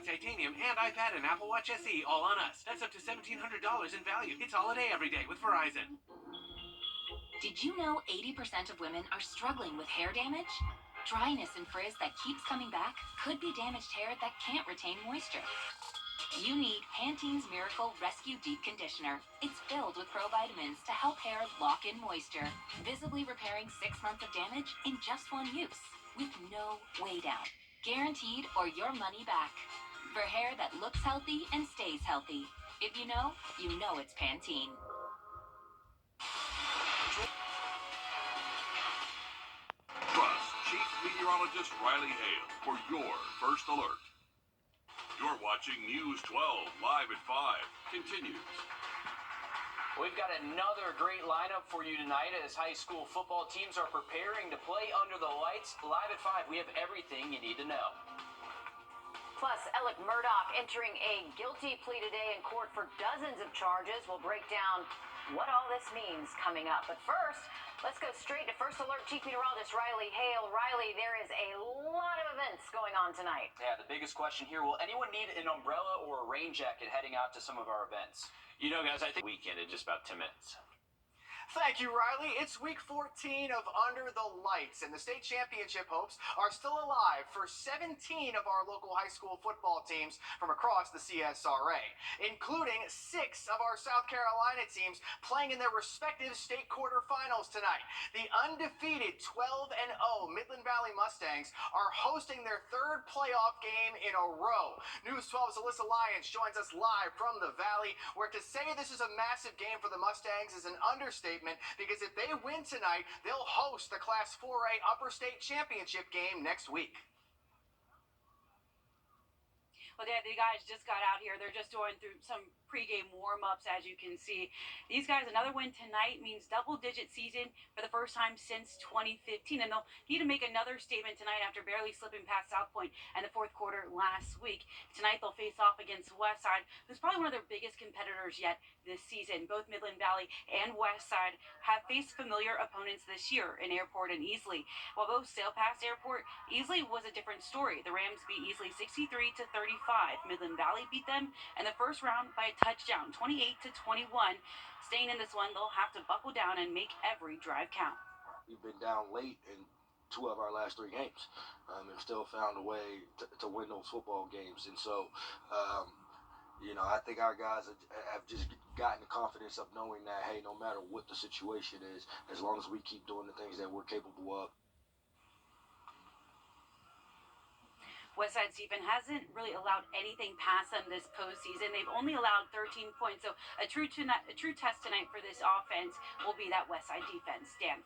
titanium, and iPad and Apple Watch SE all on us. That's up to $1,700 in value. It's holiday every day with Verizon. Did you know 80% of women are struggling with hair damage? Dryness and frizz that keeps coming back could be damaged hair that can't retain moisture. You need Pantene's Miracle Rescue Deep Conditioner. It's filled with provitamins to help hair lock in moisture, visibly repairing 6 months of damage in just one use, with no way down. Guaranteed or your money back. For hair that looks healthy and stays healthy. If you know it's Pantene. Trust Chief Meteorologist Riley Hale for your first alert. You're watching News 12 live at 5. Continues. We've got another great lineup for you tonight as high school football teams are preparing to play under the lights. Live at 5, we have everything you need to know. Plus, Alec Murdoch entering a guilty plea today in court for dozens of charges. We'll break down what all this means coming up. But first, let's go straight to First Alert Chief Meteorologist Riley Hale. Riley, there is a lot of events going on tonight. Yeah, the biggest question here, will anyone need an umbrella or a rain jacket heading out to some of our events? You know, guys, I think weekend in just about 10 minutes. Thank you, Riley. It's week 14 of Under the Lights, and the state championship hopes are still alive for 17 of our local high school football teams from across the CSRA, including 6 of our South Carolina teams playing in their respective state quarterfinals tonight. The undefeated 12-0 Midland Valley Mustangs are hosting their 3rd playoff game in a row. News 12's Alyssa Lyons joins us live from the Valley, where to say this is a massive game for the Mustangs is an understatement, because if they win tonight, they'll host the Class 4A Upper State Championship game next week. Well, the guys just got out here. They're just going through some pregame warm-ups, as you can see. These guys, another win tonight means double-digit season for the first time since 2015, and they'll need to make another statement tonight after barely slipping past South Point in the 4th quarter last week. Tonight, they'll face off against Westside, who's probably one of their biggest competitors yet this season. Both Midland Valley and Westside have faced familiar opponents this year in Airport and Easley. While both sailed past Airport, Easley was a different story. The Rams beat Easley 63-35. Midland Valley beat them in the first round by a touchdown, 28-21. Staying in this one, they'll have to buckle down and make every drive count. We've been down late in 2 of our last 3 games, and still found a way to win those football games. And so, I think our guys have just gotten the confidence of knowing that, hey, no matter what the situation is, as long as we keep doing the things that we're capable of. Westside's defense hasn't really allowed anything past them this postseason. They've only allowed 13 points, so a true test tonight for this offense will be that Westside defense. Dan.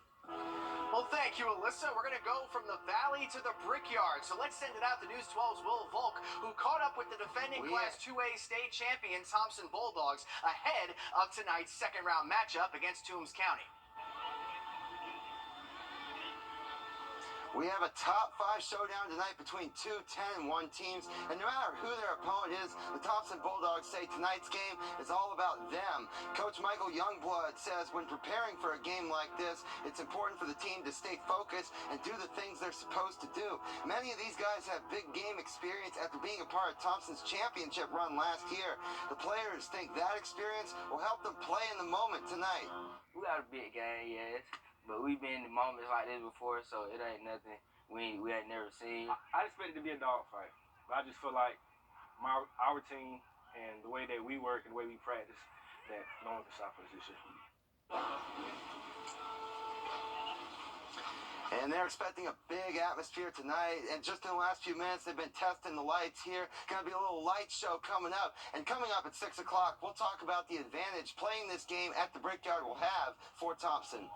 Well, thank you, Alyssa. We're going to go from the Valley to the Brickyard. So let's send it out to News 12's Will Volk, who caught up with the defending Class 2A state champion Thompson Bulldogs ahead of tonight's second-round matchup against Toombs County. We have a top 5 showdown tonight between 2 10-1 teams, and no matter who their opponent is, the Thompson Bulldogs say tonight's game is all about them. Coach Michael Youngblood says when preparing for a game like this, it's important for the team to stay focused and do the things they're supposed to do. Many of these guys have big game experience after being a part of Thompson's championship run last year. The players think that experience will help them play in the moment tonight. We got a big game, yes. But we've been in moments like this before, so it ain't nothing we ain't never seen. I expect it to be a dogfight. But I just feel like our team and the way that we work and the way we practice, that no one can stop us this year. And they're expecting a big atmosphere tonight. And just in the last few minutes, they've been testing the lights here. Going to be a little light show coming up. And coming up at 6 o'clock, we'll talk about the advantage playing this game at the Brickyard will have for Thompson.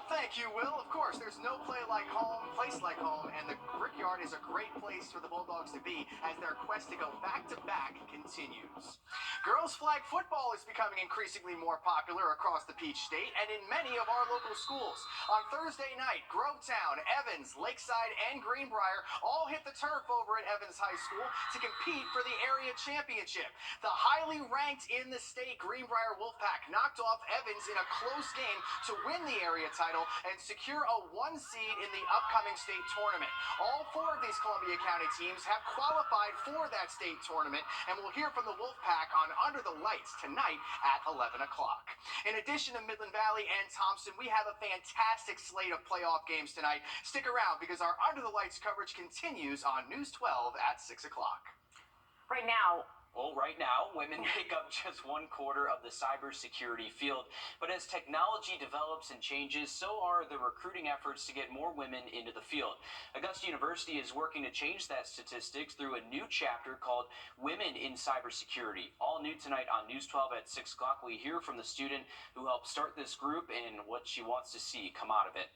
Thank you, Will. Of course, there's no place like home, and the Brickyard is a great place for the Bulldogs to be as their quest to go back-to-back continues. Girls flag football is becoming increasingly more popular across the Peach State and in many of our local schools. On Thursday night, Grovetown, Evans, Lakeside, and Greenbrier all hit the turf over at Evans High School to compete for the area championship. The highly ranked in the state Greenbrier Wolfpack knocked off Evans in a close game to win the area title title and secure a 1 seed in the upcoming state tournament. All 4 of these Columbia County teams have qualified for that state tournament, and we'll hear from the Wolfpack on Under the Lights tonight at 11 o'clock. In addition to Midland Valley and Thompson, we have a fantastic slate of playoff games tonight. Stick around because our Under the Lights coverage continues on News 12 at 6 o'clock. Right now, Well, right now, women make up just 1/4 of the cybersecurity field. But as technology develops and changes, so are the recruiting efforts to get more women into the field. Augusta University is working to change that statistics through a new chapter called Women in Cybersecurity. All new tonight on News 12 at 6 o'clock. We hear from the student who helped start this group and what she wants to see come out of it.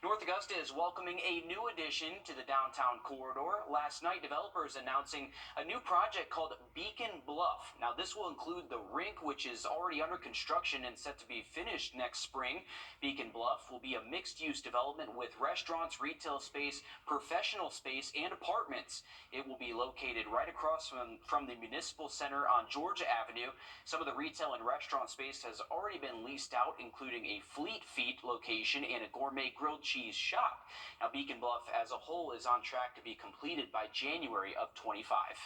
North Augusta is welcoming a new addition to the downtown corridor. Last night, developers announcing a new project called Beacon Bluff. Now, this will include the rink, which is already under construction and set to be finished next spring. Beacon Bluff will be a mixed-use development with restaurants, retail space, professional space, and apartments. It will be located right across from the Municipal Center on Georgia Avenue. Some of the retail and restaurant space has already been leased out, including a Fleet Feet location and a gourmet grilled cheese shop. Now, Beacon Bluff as a whole is on track to be completed by January of 25.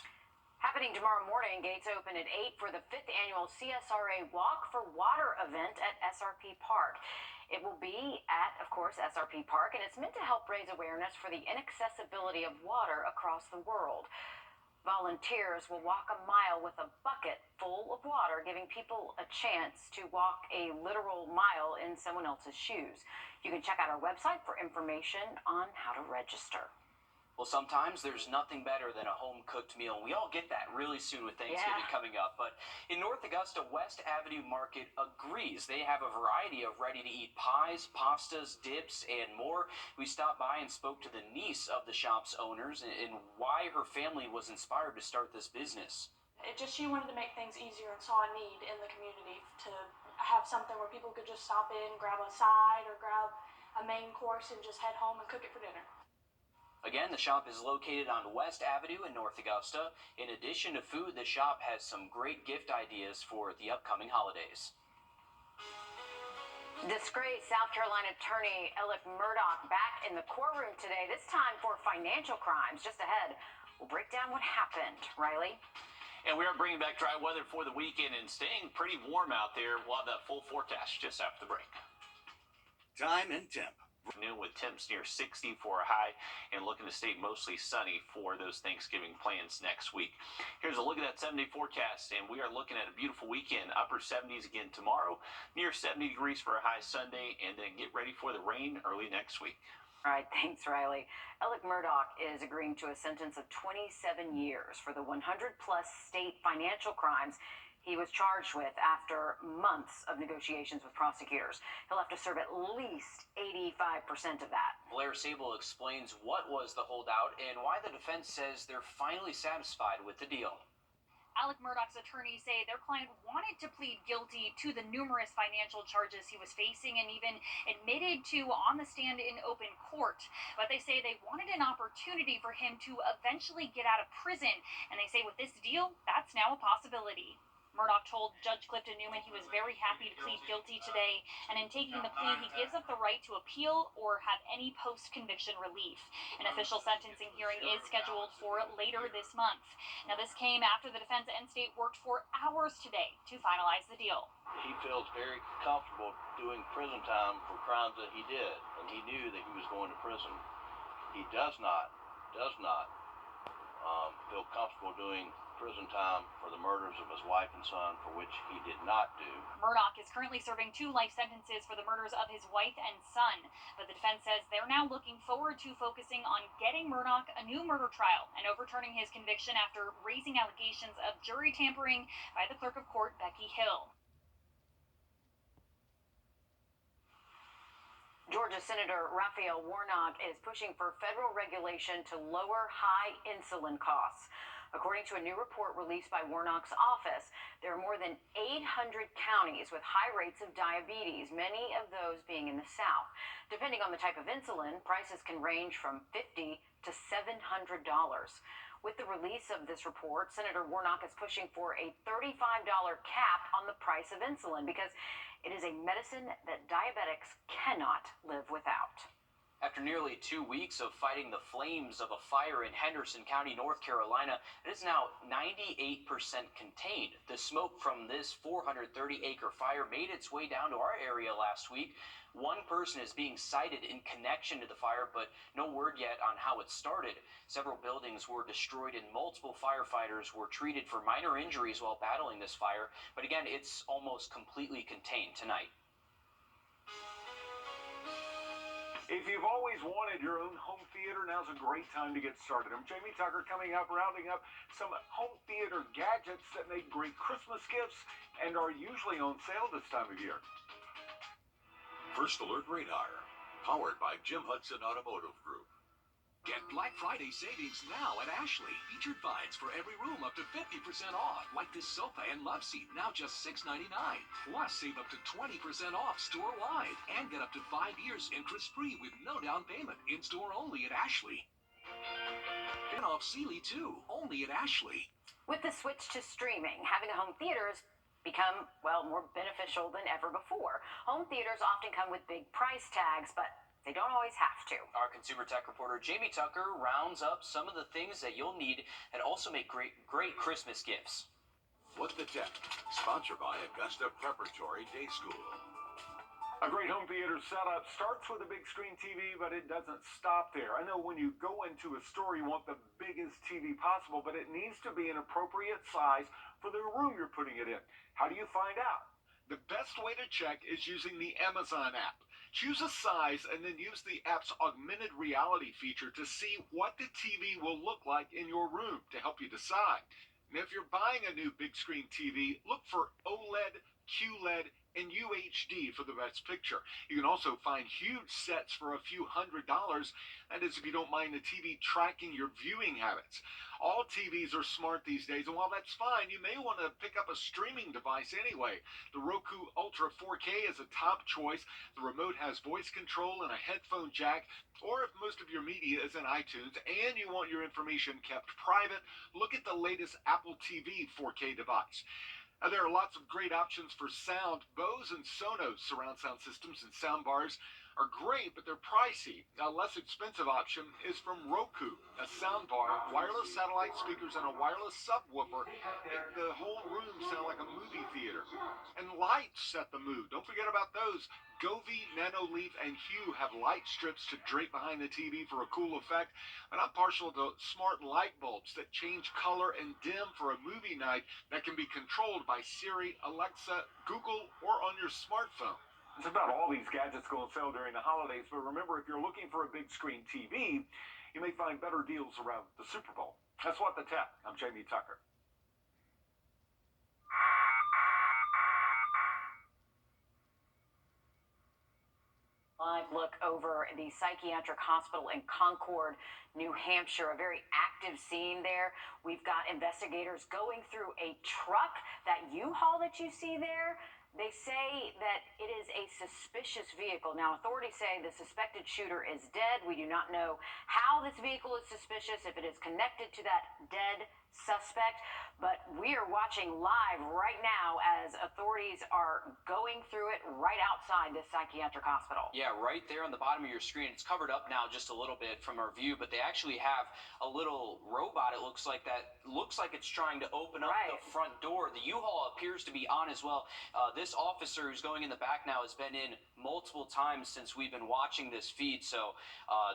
happening tomorrow morning, gates open at 8 for the 5th annual CSRA Walk for Water event at SRP Park. It will be at, of course, SRP Park, and it's meant to help raise awareness for the inaccessibility of water across the world. Volunteers will walk a mile with a bucket full of water, giving people a chance to walk a literal mile in someone else's shoes. You can check out our website for information on how to register. Well, sometimes there's nothing better than a home-cooked meal, and we all get that really soon with Thanksgiving coming up. But in North Augusta, West Avenue Market agrees. They have a variety of ready-to-eat pies, pastas, dips, and more. We stopped by and spoke to the niece of the shop's owners and why her family was inspired to start this business. She wanted to make things easier and saw a need in the community to have something where people could just stop in, grab a side, or grab a main course and just head home and cook it for dinner. Again, the shop is located on West Avenue in North Augusta. In addition to food, the shop has some great gift ideas for the upcoming holidays. Disgraced South Carolina attorney Alec Murdaugh back in the courtroom today, this time for financial crimes. Just ahead, we'll break down what happened. Riley? And we are bringing back dry weather for the weekend and staying pretty warm out there. We'll have that full forecast just after the break. Time and temp. Noon with temps near 60 for a high and looking to stay mostly sunny for those Thanksgiving plans next week. Here's a look at that 7-day forecast, and we are looking at a beautiful weekend. Upper 70s again tomorrow, near 70 degrees for a high Sunday, and then get ready for the rain early next week. All right, thanks, Riley. Alec Murdaugh is agreeing to a sentence of 27 years for the 100-plus state financial crimes he was charged with after months of negotiations with prosecutors. He'll have to serve at least 85% of that. Blair Sable explains what was the holdout and why the defense says they're finally satisfied with the deal. Alec Murdaugh's attorneys say their client wanted to plead guilty to the numerous financial charges he was facing and even admitted to on the stand in open court. But they say they wanted an opportunity for him to eventually get out of prison. And they say with this deal, that's now a possibility. Murdaugh told Judge Clifton Newman he was very happy to plead guilty today, and in taking the plea, he gives up the right to appeal or have any post-conviction relief. An official sentencing hearing is scheduled for later this month. Now, this came after the defense and state worked for hours today to finalize the deal. He feels very comfortable doing prison time for crimes that he did, and he knew that he was going to prison. He does not feel comfortable doing prison time for the murders of his wife and son, for which he did not do. Murdaugh is currently serving 2 life sentences for the murders of his wife and son, but the defense says they're now looking forward to focusing on getting Murdaugh a new murder trial and overturning his conviction after raising allegations of jury tampering by the clerk of court, Becky Hill. Georgia Senator Raphael Warnock is pushing for federal regulation to lower high insulin costs. According to a new report released by Warnock's office, there are more than 800 counties with high rates of diabetes, many of those being in the South. Depending on the type of insulin, prices can range from $50 to $700. With the release of this report, Senator Warnock is pushing for a $35 cap on the price of insulin because it is a medicine that diabetics cannot live without. After nearly 2 weeks of fighting the flames of a fire in Henderson County, North Carolina, it is now 98% contained. The smoke from this 430-acre fire made its way down to our area last week. One person is being cited in connection to the fire, but no word yet on how it started. Several buildings were destroyed and multiple firefighters were treated for minor injuries while battling this fire. But again, it's almost completely contained tonight. If you've always wanted your own home theater, now's a great time to get started. I'm Jamie Tucker, coming up, rounding up some home theater gadgets that make great Christmas gifts and are usually on sale this time of year. First Alert Radar, powered by Jim Hudson Automotive Group. Get Black Friday savings now at Ashley. Featured finds for every room up to 50% off. Like this sofa and love seat, now just $6.99. Plus, save up to 20% off store-wide. And get up to 5 years interest-free with no down payment. In-store only at Ashley. And off Sealy, too. Only at Ashley. With the switch to streaming, having a home theater has become, well, more beneficial than ever before. Home theaters often come with big price tags, but they don't always have to. Our consumer tech reporter Jamie Tucker rounds up some of the things that you'll need that also make great Christmas gifts. What the Tech, sponsored by Augusta Preparatory Day School. A great home theater setup starts with a big screen TV, but it doesn't stop there. I know when you go into a store, you want the biggest TV possible, but it needs to be an appropriate size for the room you're putting it in. How do you find out? The best way to check is using the Amazon app. Choose a size and then use the app's augmented reality feature to see what the TV will look like in your room to help you decide. And if you're buying a new big screen TV, look for OLED, QLED, and UHD for the best picture. You can also find huge sets for a few $100s. That is, if you don't mind the TV tracking your viewing habits. All TVs are smart these days, and while that's fine, you may want to pick up a streaming device anyway. The Roku Ultra 4K is a top choice. The remote has voice control and a headphone jack. Or if most of your media is in iTunes and you want your information kept private, look at the latest Apple TV 4K device. There are lots of great options for sound. Bose and Sonos surround sound systems and sound bars are great, but they're pricey. A less expensive option is from Roku, a sound bar, wireless satellite speakers, and a wireless subwoofer. Make the whole room sound like a movie theater. And lights set the mood. Don't forget about those. Govee, Nanoleaf, and Hue have light strips to drape behind the TV for a cool effect. But I'm partial to smart light bulbs that change color and dim for a movie night that can be controlled by Siri, Alexa, Google, or on your smartphone. It's about all these gadgets go on sale during the holidays, but remember, if you're looking for a big screen TV, you may find better deals around the Super Bowl. That's What the Tech. I'm Jamie Tucker. Live look over the psychiatric hospital in Concord, New Hampshire. A very active scene there. We've got investigators going through a truck. That U-Haul that you see there, they say that it is a suspicious vehicle. Now, authorities say the suspected shooter is dead. We do not know how this vehicle is suspicious, if it is connected to that dead suspect. But we are watching live right now as authorities are going through it right outside this psychiatric hospital. Yeah, right there on the bottom of your screen. It's covered up now just a little bit from our view, but they actually have a little robot, it looks like, that looks like it's trying to open up the front door. The U-Haul appears to be on as well. This officer who's going in the back now has been in multiple times since we've been watching this feed, so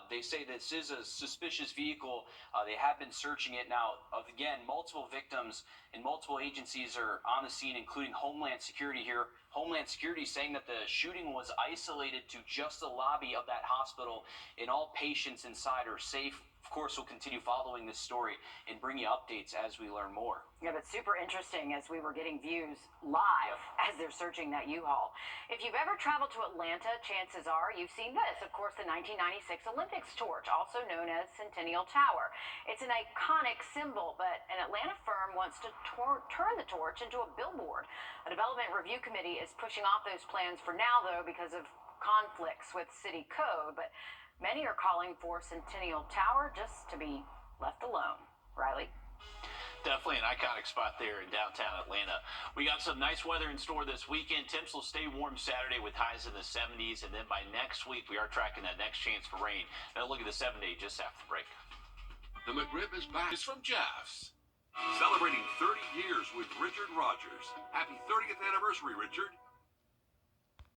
they say this is a suspicious vehicle. They have been searching it now. Again, multiple victims and multiple agencies are on the scene, including Homeland Security here. Homeland Security saying that the shooting was isolated to just the lobby of that hospital and all patients inside are safe. Of course, we'll continue following this story and bring you updates as we learn more. Yeah, but super interesting as we were getting views live as they're searching that U-Haul. If you've ever traveled to Atlanta, chances are you've seen this. Of course, the 1996 Olympics torch, also known as Centennial Tower. It's an iconic symbol, but an Atlanta firm wants to turn the torch into a billboard. A development review committee is pushing off those plans for now, though, because of conflicts with city code. But many are calling for Centennial Tower just to be left alone. Riley. Definitely an iconic spot there in downtown Atlanta. We got some nice weather in store this weekend. Temps will stay warm Saturday with highs in the 70s, and then by next week we are tracking that next chance for rain. Now look at the 7-day just after the break. The McRib is back. It's from Jeff's. Celebrating 30 years with Richard Rogers. Happy 30th anniversary, Richard.